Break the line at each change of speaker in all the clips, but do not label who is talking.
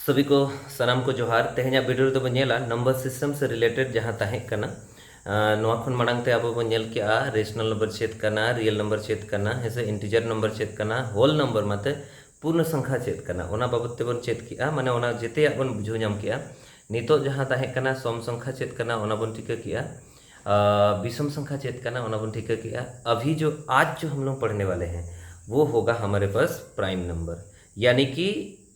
सभी को सलाम को जोहार तेहना वीडियो तो बनेला नंबर सिस्टम से रिलेटेड जहाँ तहें कना नोआ खन मांग ते अब बन के रेशनल नंबर चेक करना रियल नंबर चेक करना है इंटीजर नंबर चेक करना होल नंबर मत पूर्ण संख्या चेक करना ओना बाबत बन चेक किया माने ओना जेते बन बुझो नाम किया नितो जहाँ तहें कना सम संख्या चेक करना ओना बन टिका किया विषम संख्या चेक करना ओना बन टिका किया। अभी जो आज जो हम लोग पढ़ने वाले हैं वो होगा हमारे पास प्राइम नंबर यानी कि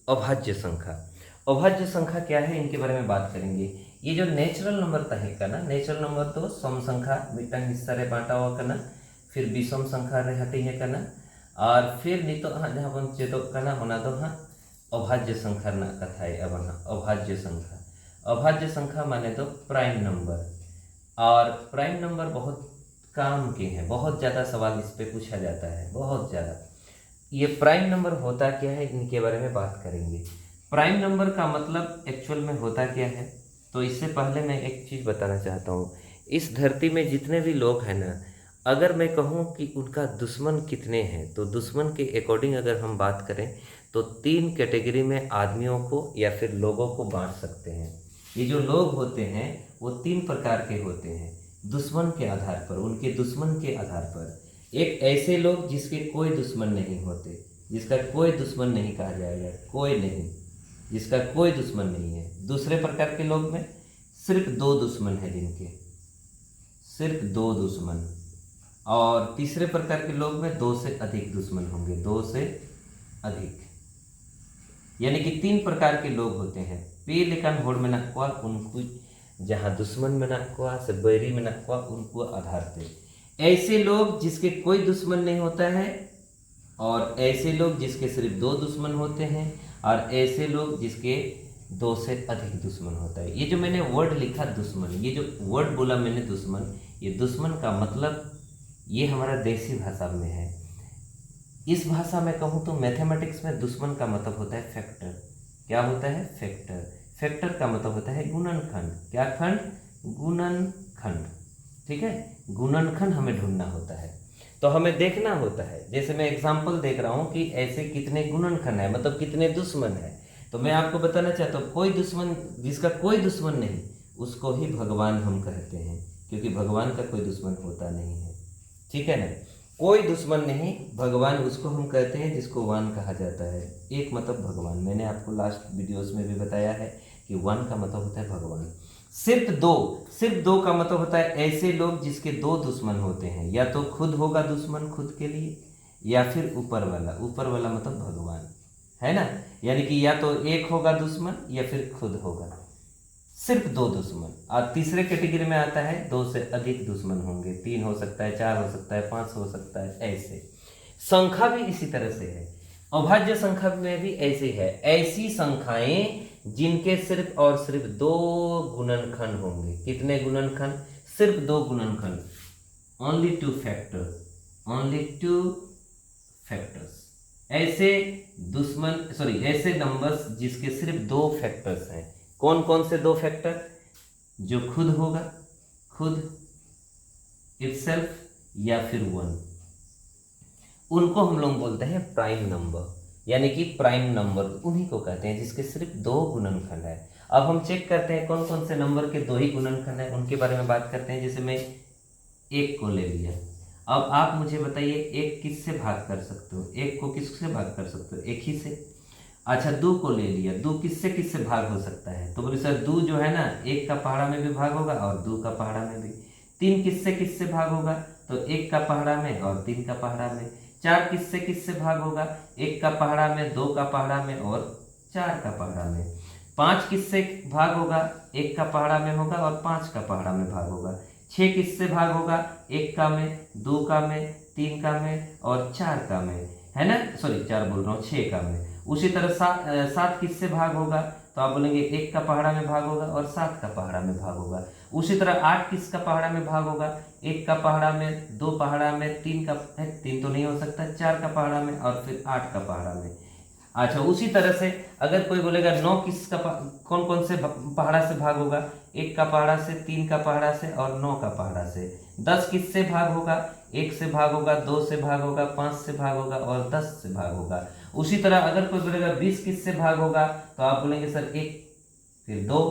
अभाज्य संख्या। अभाज्य संख्या क्या है इनके बारे में बात करेंगे। ये जो नेचुरल नंबर तहे करना नेचुरल नंबर तो सम संख्या मिट्टन हिस्सा रे बांटा हुआ करना फिर विषम संख्या रे हटी है करना और फिर नितो हाँ जहाँ बन चेतो करना होना तो हाँ अभाज्य संख्या ना कथा है अब हाँ अभाज्य संख्या माने तो प्राइम नंबर। और प्राइम नंबर बहुत काम के हैं, बहुत ज़्यादा सवाल इस पे पूछा जाता है, बहुत ज़्यादा। ये प्राइम नंबर होता क्या है इनके बारे में बात करेंगे। प्राइम नंबर का मतलब एक्चुअल में होता क्या है, तो इससे पहले मैं एक चीज़ बताना चाहता हूँ। इस धरती में जितने भी लोग हैं ना, अगर मैं कहूँ कि उनका दुश्मन कितने हैं, तो दुश्मन के अकॉर्डिंग अगर हम बात करें तो 3 कैटेगरी में आदमियों को या फिर लोगों को बांट सकते हैं। ये जो लोग होते हैं वो 3 प्रकार के होते हैं दुश्मन के आधार पर, उनके दुश्मन के आधार पर। एक ऐसे लोग जिसके कोई दुश्मन नहीं होते, जिसका कोई दुश्मन नहीं कहा जाएगा, कोई नहीं, जिसका कोई दुश्मन नहीं है। दूसरे प्रकार के लोग में सिर्फ 2 दुश्मन है, जिनके सिर्फ 2 दुश्मन। और तीसरे प्रकार के लोग में 2 से अधिक दुश्मन होंगे, 2 से अधिक, यानी कि 3 प्रकार के लोग होते हैं। पे लेकिन होड़ में नकुआ उनको जहाँ दुश्मन में नकुआ से बैरी में नकुआ उनको आधार पे ऐसे लोग जिसके कोई दुश्मन नहीं होता है, और ऐसे लोग जिसके सिर्फ 2 दुश्मन होते हैं, और ऐसे लोग जिसके 2 से अधिक दुश्मन होता है। ये जो मैंने वर्ड लिखा दुश्मन, ये जो वर्ड बोला मैंने दुश्मन, ये दुश्मन का मतलब ये हमारा देसी भाषा में है। इस भाषा में कहूँ तो मैथमेटिक्स में दुश्मन का मतलब होता है फैक्टर। क्या होता है? फैक्टर। फैक्टर का मतलब होता है गुणनखंड। क्या खंड? गुणनखंड। ठीक है, गुणनखंड हमें ढूंढना होता है, तो हमें देखना होता है। जैसे मैं एग्जाम्पल देख रहा हूँ कि ऐसे कितने गुणनखंड है, मतलब कितने दुश्मन है, तो मैं आपको बताना चाहता हूँ कोई दुश्मन, जिसका कोई दुश्मन नहीं उसको ही भगवान हम कहते हैं, क्योंकि भगवान का कोई दुश्मन होता नहीं है। ठीक है ना, कोई दुश्मन नहीं, भगवान उसको हम कहते हैं जिसको वन कहा जाता है। एक मतलब भगवान, मैंने आपको लास्ट वीडियोस में भी बताया है कि वन का मतलब होता है भगवान। सिर्फ दो का मतलब होता है ऐसे लोग जिसके 2 दुश्मन होते हैं, या तो खुद होगा दुश्मन खुद के लिए, या फिर ऊपर वाला मतलब भगवान, है ना। यानी कि या तो एक होगा दुश्मन या फिर खुद होगा, सिर्फ 2 दुश्मन। और तीसरे कैटेगरी में आता है 2 से अधिक दुश्मन होंगे, 3 हो सकता है, 4 हो सकता है, 5 हो सकता है। ऐसे संख्या भी इसी तरह से है, अभाज्य संख्या में भी ऐसे है। ऐसी संख्याएं जिनके सिर्फ और सिर्फ 2 गुणनखंड होंगे। कितने गुणनखंड? सिर्फ 2 गुणनखंड, ओनली 2 फैक्टर, ओनली 2 फैक्टर्स। ऐसे ऐसे नंबर्स जिसके सिर्फ 2 फैक्टर्स हैं। कौन कौन से 2 फैक्टर? जो खुद होगा, खुद इटसेल्फ, या फिर 1, उनको हम लोग बोलते हैं प्राइम नंबर। यानी कि प्राइम नंबर उन्हीं को कहते हैं जिसके सिर्फ 2 गुणनखंड है। अब हम चेक करते हैं कौन कौन से नंबर के 2 ही गुणनखंड है, उनके बारे में बात करते हैं। जैसे मैं 1 को ले लिया, अब आप मुझे बताइए 1 किससे भाग कर सकते हो? 1 को किससे भाग कर सकते हो? 1 ही से। अच्छा, 2 को ले लिया, 2 किससे किससे भाग हो सकता है? तो बोले सर 2 जो है ना 1 का पहाड़ा में भी भाग होगा और 2 का पहाड़ा में भी। 3 किससे किससे भाग होगा? तो 1 का पहाड़ा में और 3 का पहाड़ा में। 4 किससे किससे भाग होगा? 1 का पहाड़ा में, 2 का पहाड़ा में और 4 का पहाड़ा में। 5 किससे भाग होगा? 1 का पहाड़ा में होगा और 5 का पहाड़ा में भाग होगा। 6 किससे भाग होगा? 1 का में, 2 का में, 3 का में और 4 का में, है ना। सॉरी 4 बोल रहा हूँ, 6 का में। उसी तरह 7 किससे भाग होगा? तो आप बोलेंगे 1 का पहाड़ा में भाग होगा और 7 का पहाड़ा में भाग होगा। उसी तरह 8 किसका पहाड़ा में भाग होगा? 1 का पहाड़ा में, 2 पहाड़ा में, 3 तो नहीं हो सकता, 4 का पहाड़ा में और फिर 8 का पहाड़ा में। अच्छा, उसी तरह से अगर कोई बोलेगा 9 किसका कौन कौन से पहाड़ा से भाग होगा? 1 का पहाड़ा से, 3 का पहाड़ा से और 9 का पहाड़ा से। 10 किससे भाग होगा? 1 से भाग होगा, 2 से भाग होगा, 5 से भाग होगा और 10 से भाग होगा। उसी तरह अगर कोई बोलेगा 20 किससे भाग होगा, तो आप बोलेंगे सर 1, फिर 2,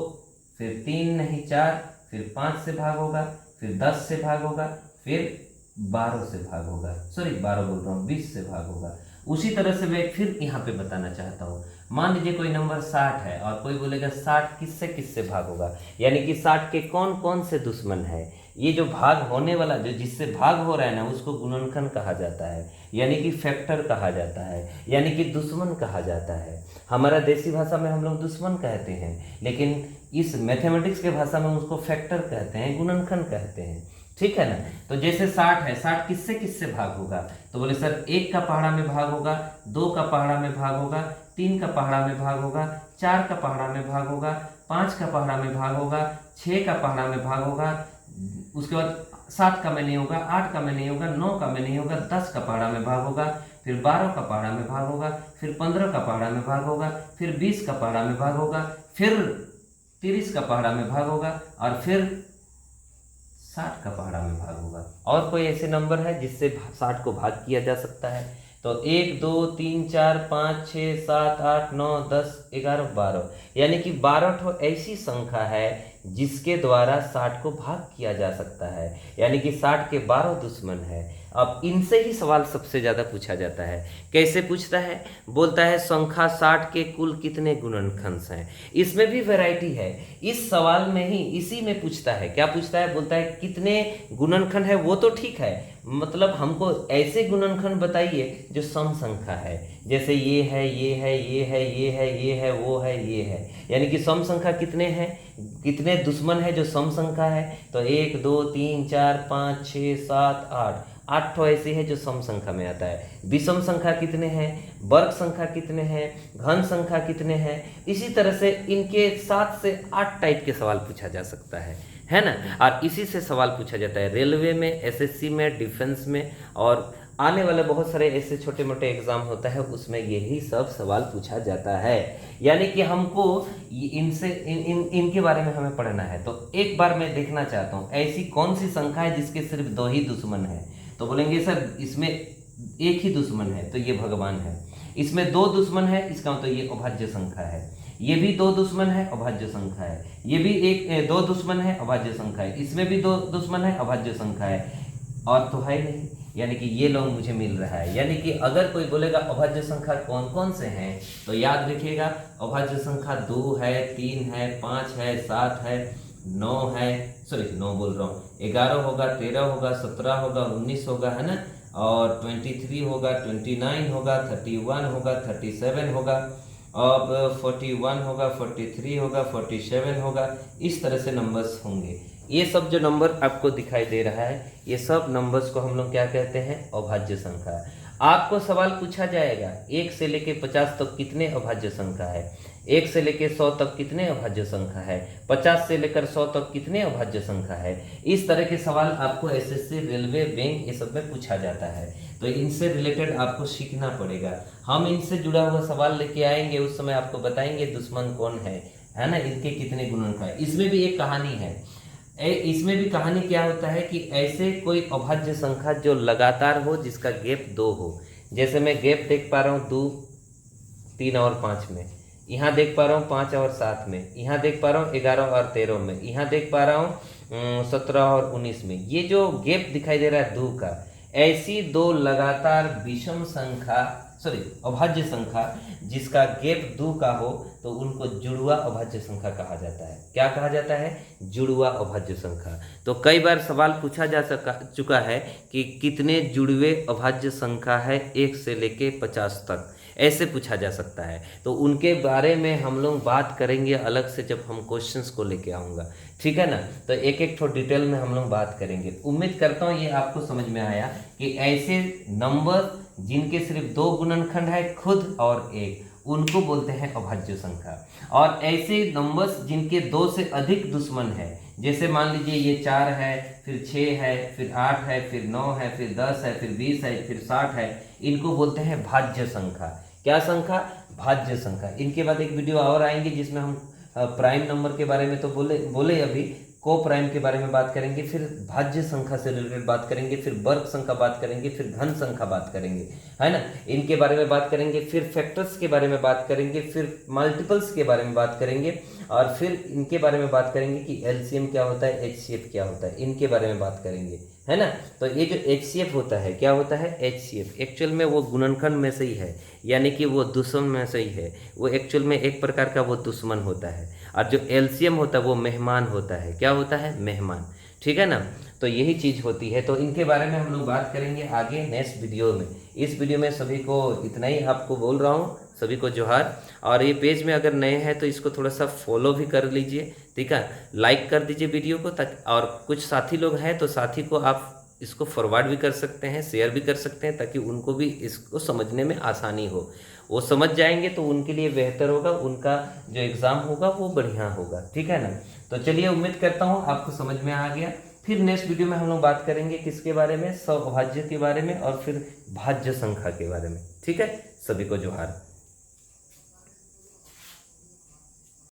फिर 3 नहीं 4, फिर 5 से भाग होगा, फिर 10 से भाग होगा, फिर 12 से भाग होगा, सॉरी 12 बोल रहा हूँ, 20 से भाग होगा। उसी तरह से मैं फिर यहाँ पे बताना चाहता हूँ, मान लीजिए कोई नंबर 60 है और कोई बोलेगा 60 किससे किससे भाग होगा, यानी कि 60 के कौन कौन से दुश्मन है। ये जो भाग होने वाला, जो जिससे भाग हो रहा है ना, उसको गुणनखंड कहा जाता है, यानी कि फैक्टर कहा जाता है, यानी कि दुश्मन कहा जाता है। हमारा देसी भाषा में हम लोग दुश्मन कहते हैं, लेकिन इस मैथमेटिक्स के भाषा में उसको फैक्टर कहते हैं, गुणनखंड कहते हैं, ठीक है ना। तो जैसे 60 है, 60 किससे किससे भाग होगा, तो बोले सर 1 का पहाड़ा में भाग होगा, 2 का पहाड़ा में भाग होगा, 3 का पहाड़ा में भाग होगा, 4 का पहाड़ा में भाग होगा, 5 का पहाड़ा में भाग होगा, 6 का पहाड़ा में भाग होगा, उसके बाद 7 का में नहीं होगा, 8 का में नहीं होगा, 9 का में नहीं होगा, 10 का पहाड़ा में भाग होगा, फिर 12 का पहाड़ा में भाग होगा, फिर 15 का पहाड़ा में भाग होगा, फिर 20 का पहाड़ा में भाग होगा, फिर 30 का पहाड़ा में भाग होगा, और फिर 60 का पहाड़ा में भाग होगा। और कोई ऐसे नंबर है जिससे 60 को भाग किया जा सकता है? तो 1 2 3 4 5 6 7 8 9 10 11 12, यानी कि 12 ऐसी संख्या है जिसके द्वारा 60 को भाग किया जा सकता है, यानी कि 60 के 12 दुश्मन है। अब इनसे ही सवाल सबसे ज़्यादा पूछा जाता है। कैसे पूछता है? बोलता है संख्या 60 के कुल कितने गुणनखंड हैं। इसमें भी वैरायटी है, इस सवाल में ही इसी में पूछता है। क्या पूछता है? बोलता है कितने गुणनखंड है, वो तो ठीक है, मतलब हमको ऐसे गुणनखंड बताइए जो सम संख्या है, जैसे ये है, ये है, ये है, ये है, ये है, वो है, ये है, यानी कि सम संख्या कितने हैं, कितने दुश्मन है जो सम संख्या है। तो 1 2 3 4 5 6 7 8, 8 ऐसी है जो सम संख्या में आता है। विषम संख्या कितने हैं, वर्ग संख्या कितने हैं, घन संख्या कितने हैं। इसी तरह से इनके 7 से 8 टाइप के सवाल पूछा जा सकता है ना। और इसी से सवाल पूछा जाता है रेलवे में, एसएससी में, डिफेंस में, और आने वाले बहुत सारे ऐसे छोटे मोटे एग्जाम होता है, उसमें यही सब सवाल पूछा जाता है। यानी कि हमको इनसे इनके बारे में हमें पढ़ना है। तो एक बार मैं देखना चाहता हूँ ऐसी कौन सी संख्या है जिसके सिर्फ 2 ही दुश्मन है। तो बोलेंगे सर इसमें एक ही दुश्मन है, तो ये भगवान है। इसमें 2 दुश्मन है, इसका मतलब ये अभाज्य संख्या है। ये भी 2 दुश्मन है, अभाज्य संख्या है। ये भी 2 दुश्मन है, अभाज्य संख्या है। इसमें भी 2 दुश्मन है, अभाज्य संख्या है, और तो है नहीं, यानी कि ये लोग मुझे मिल रहा है। यानी कि अगर कोई बोलेगा अभाज्य संख्या कौन कौन से हैं, तो याद रखिएगा अभाज्य संख्या 2 है, 3 है, 5 है, 7 है, 9 है, सॉरी 9 बोल रहा हूँ, 11 होगा, 13 होगा, 17 होगा, 19 होगा, है ना, और 23 होगा, 29 होगा, 31 होगा, 37 होगा, अब 41 होगा, 43 होगा, 47 होगा। इस तरह से नंबर्स होंगे। ये सब जो नंबर आपको दिखाई दे रहा है, ये सब नंबर्स को हम लोग क्या कहते हैं? अभाज्य संख्या। आपको सवाल पूछा जाएगा 1 से लेके 50 तक कितने अभाज्य संख्या है, 1 से लेकर 100 तक कितने अभाज्य संख्या है, 50 से लेकर 100 तक कितने अभाज्य संख्या है। इस तरह के सवाल आपको एसएससी, रेलवे, बैंक, ये सब में पूछा जाता है। तो इनसे रिलेटेड आपको सीखना पड़ेगा। हम इनसे जुड़ा हुआ सवाल लेके आएंगे, उस समय आपको बताएंगे दुश्मन कौन है ना, इनके कितने गुणनखंड है। इसमें भी एक कहानी है। इसमें भी कहानी क्या होता है कि ऐसे कोई अभाज्य संख्या जो लगातार हो, जिसका गैप 2 हो। जैसे मैं गैप देख पा रहा हूँ 2, 3 और 5 में, यहाँ देख पा रहा हूँ 5 और 7 में, यहाँ देख पा रहा हूँ 11 और 13 में, यहाँ देख पा रहा हूँ 17 और 19 में। ये जो गैप दिखाई दे रहा है 2 का, ऐसी 2 लगातार विषम संख्या, सॉरी अभाज्य संख्या जिसका गैप 2 का हो, तो उनको जुड़वा अभाज्य संख्या कहा जाता है। क्या कहा जाता है? जुड़वा अभाज्य संख्या। तो कई बार सवाल पूछा जा चुका है कि कितने जुड़वे अभाज्य संख्या है 1 से लेके 50 तक, ऐसे पूछा जा सकता है। तो उनके बारे में हम लोग बात करेंगे अलग से, जब हम क्वेश्चंस को लेके आऊँगा, ठीक है ना। तो एक एक थोड़ा डिटेल में हम लोग बात करेंगे। उम्मीद करता हूँ ये आपको समझ में आया कि ऐसे नंबर जिनके सिर्फ 2 गुणनखंड है, खुद और एक, उनको बोलते हैं अभाज्य संख्या। और ऐसे नंबर्स जिनके 2 से अधिक दुश्मन है, जैसे मान लीजिए ये 4 है, फिर 6 है, फिर 8 है, फिर 9 है, फिर 10 है, फिर 20 है, फिर 60 है, इनको बोलते हैं भाज्य संख्या। क्या संख्या? भाज्य संख्या। इनके बाद एक वीडियो और आएंगे जिसमें हम प्राइम नंबर के बारे में तो बोले अभी, को प्राइम के बारे में बात करेंगे, फिर भाज्य संख्या से रिलेटेड बात करेंगे, फिर वर्ग संख्या बात करेंगे, फिर घन संख्या बात करेंगे, है ना, इनके बारे में बात करेंगे, फिर फैक्टर्स के बारे में बात करेंगे, फिर मल्टीपल्स के बारे में बात करेंगे, और फिर इनके बारे में बात करेंगे कि एलसीएम क्या होता है, एचसीएफ क्या होता है, इनके बारे में बात करेंगे, है ना। तो ये जो एचसीएफ होता है, क्या होता है एचसीएफ, एक्चुअल में वो गुणनखंड में से ही है, यानी कि वो दुश्मन में से ही है, वो एक्चुअल में एक प्रकार का वो दुश्मन होता है। और जो एलसीएम होता है वो मेहमान होता है, क्या होता है मेहमान, ठीक है ना। तो यही चीज़ होती है। तो इनके बारे में हम लोग बात करेंगे आगे नेक्स्ट वीडियो में। इस वीडियो में सभी को इतना ही आपको बोल रहा हूँ, सभी को जोहार। और ये पेज में अगर नए हैं तो इसको थोड़ा सा फॉलो भी कर लीजिए, ठीक है, लाइक कर दीजिए वीडियो को, ताकि और कुछ साथी लोग हैं तो साथी को आप इसको फॉरवर्ड भी कर सकते हैं, शेयर भी कर सकते हैं, ताकि उनको भी इसको समझने में आसानी हो। वो समझ जाएंगे तो उनके लिए बेहतर होगा, उनका जो एग्ज़ाम होगा वो बढ़िया होगा, ठीक है ना। तो चलिए, उम्मीद करता हूँ आपको समझ में आ गया। फिर नेक्स्ट वीडियो में हम लोग बात करेंगे किसके बारे में, सौभाज्य के बारे में और फिर भाज्य संख्या के बारे में, ठीक है। सभी को जोहार।